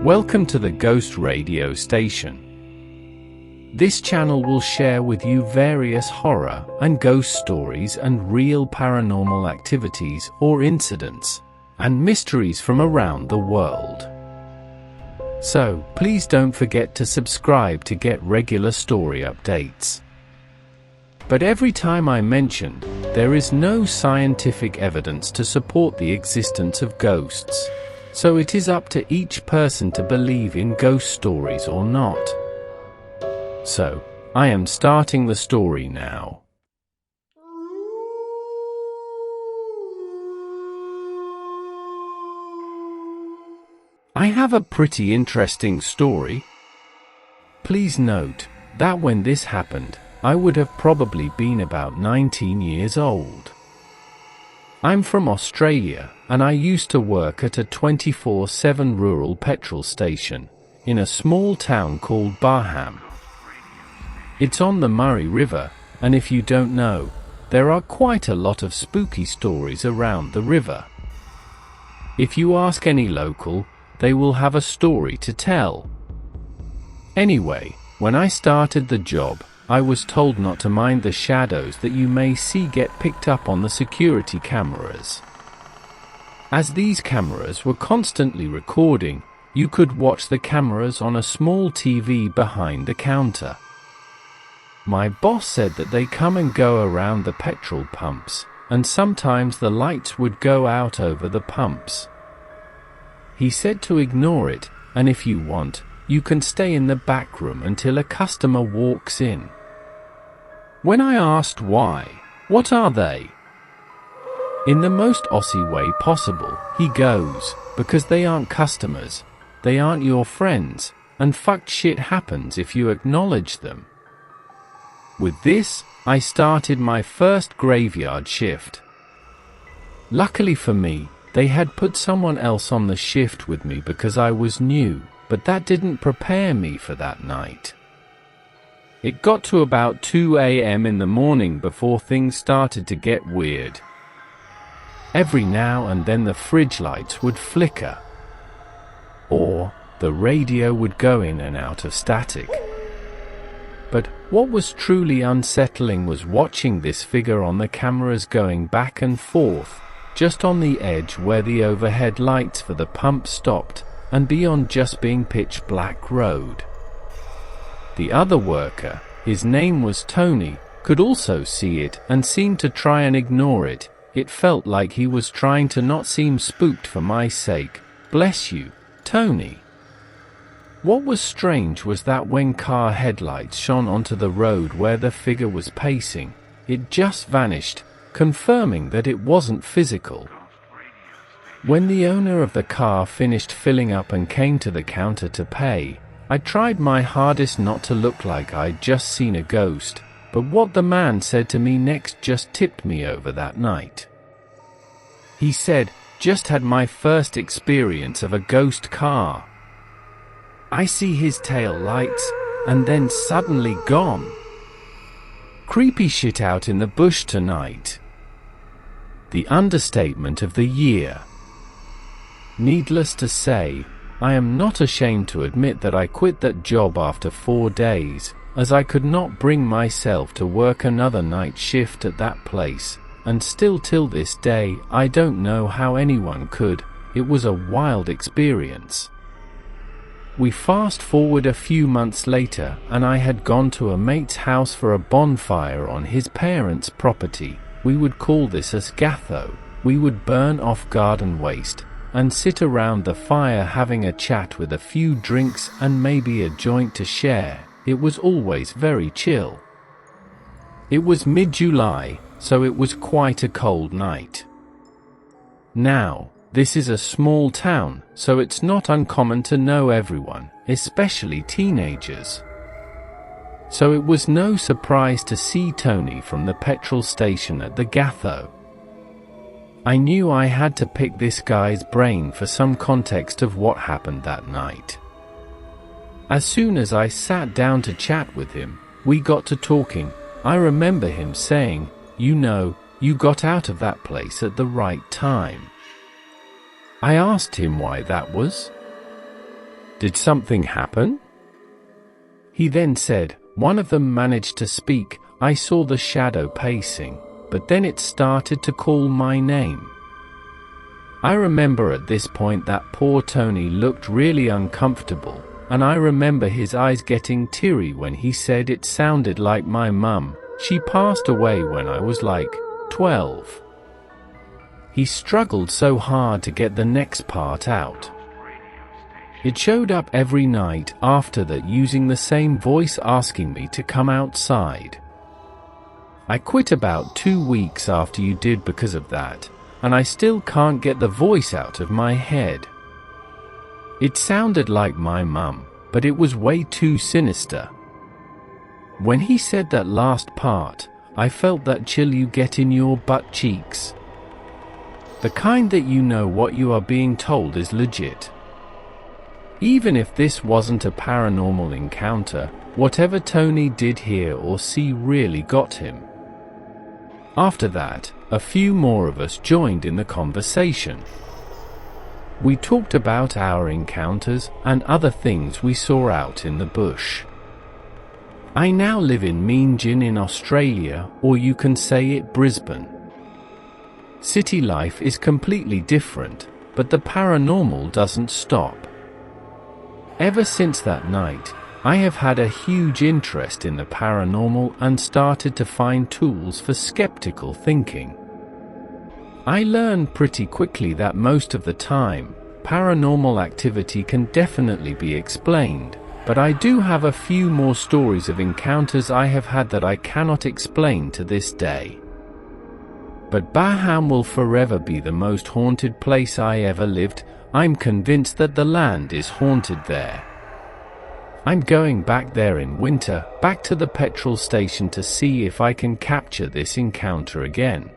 Welcome to the Ghost Radio Station. This channel will share with you various horror and ghost stories and real paranormal activities or incidents and mysteries from around the world. So, please don't forget to subscribe to get regular story updates. But every time I mentioned, there is no scientific evidence to support the existence of ghosts. So it is up to each person to believe in ghost stories or not. So, I am starting the story now. I have a pretty interesting story. Please note that when this happened, I would have probably been about 19 years old. I'm from Australia, and I used to work at a 24/7 rural petrol station in a small town called Barham. It's on the Murray River, and if you don't know, there are quite a lot of spooky stories around the river. If you ask any local, they will have a story to tell. Anyway, when I started the job, I was told not to mind the shadows that you may see get picked up on the security cameras. As these cameras were constantly recording, you could watch the cameras on a small TV behind the counter. My boss said that they come and go around the petrol pumps, and sometimes the lights would go out over the pumps. He said to ignore it, and if you want, you can stay in the back room until a customer walks in. When I asked why, what are they? In the most Aussie way possible, he goes, because they aren't customers, they aren't your friends, and fucked shit happens if you acknowledge them. With this, I started my first graveyard shift. Luckily for me, they had put someone else on the shift with me because I was new, but that didn't prepare me for that night. It got to about 2 a.m. in the morning before things started to get weird. Every now and then the fridge lights would flicker, or the radio would go in and out of static. But what was truly unsettling was watching this figure on the cameras going back and forth, just on the edge where the overhead lights for the pump stopped, and beyond just being pitch black road. The other worker, his name was Tony, could also see it and seemed to try and ignore it. It felt like he was trying to not seem spooked for my sake. Bless you, Tony. What was strange was that when car headlights shone onto the road where the figure was pacing, it just vanished, confirming that it wasn't physical. When the owner of the car finished filling up and came to the counter to pay, I tried my hardest not to look like I'd just seen a ghost, but what the man said to me next just tipped me over that night. He said, "Just had my first experience of a ghost car. I see his tail lights, and then suddenly gone. Creepy shit out in the bush tonight." The understatement of the year. Needless to say, I am not ashamed to admit that I quit that job after 4 days, as I could not bring myself to work another night shift at that place, and still till this day, I don't know how anyone could. It was a wild experience. We fast forward a few months later, and I had gone to a mate's house for a bonfire on his parents' property. We would call this a scatho. We would burn off garden waste and sit around the fire having a chat with a few drinks and maybe a joint to share. It was always very chill. It was mid-July, so it was quite a cold night. Now, this is a small town, so it's not uncommon to know everyone, especially teenagers. So it was no surprise to see Tony from the petrol station at the Gatho. I knew I had to pick this guy's brain for some context of what happened that night. As soon as I sat down to chat with him, we got to talking. I remember him saying, "You know, you got out of that place at the right time." I asked him why that was. Did something happen? He then said, one of them managed to speak. I saw the shadow pacing, but then it started to call my name. I remember at this point that poor Tony looked really uncomfortable, and I remember his eyes getting teary when he said it sounded like my mum. She passed away when I was like 12. He struggled so hard to get the next part out. It showed up every night after that, using the same voice asking me to come outside. I quit about 2 weeks after you did because of that, and I still can't get the voice out of my head. It sounded like my mum, but it was way too sinister. When he said that last part, I felt that chill you get in your butt cheeks. The kind that you know what you are being told is legit. Even if this wasn't a paranormal encounter, whatever Tony did hear or see really got him. After that, a few more of us joined in the conversation. We talked about our encounters and other things we saw out in the bush. I now live in Meanjin in Australia, or you can say it Brisbane. City life is completely different, but the paranormal doesn't stop. Ever since that night, I have had a huge interest in the paranormal and started to find tools for skeptical thinking. I learned pretty quickly that most of the time, paranormal activity can definitely be explained, but I do have a few more stories of encounters I have had that I cannot explain to this day. But Baham will forever be the most haunted place I ever lived. I'm convinced that the land is haunted there. I'm going back there in winter, back to the petrol station to see if I can capture this encounter again.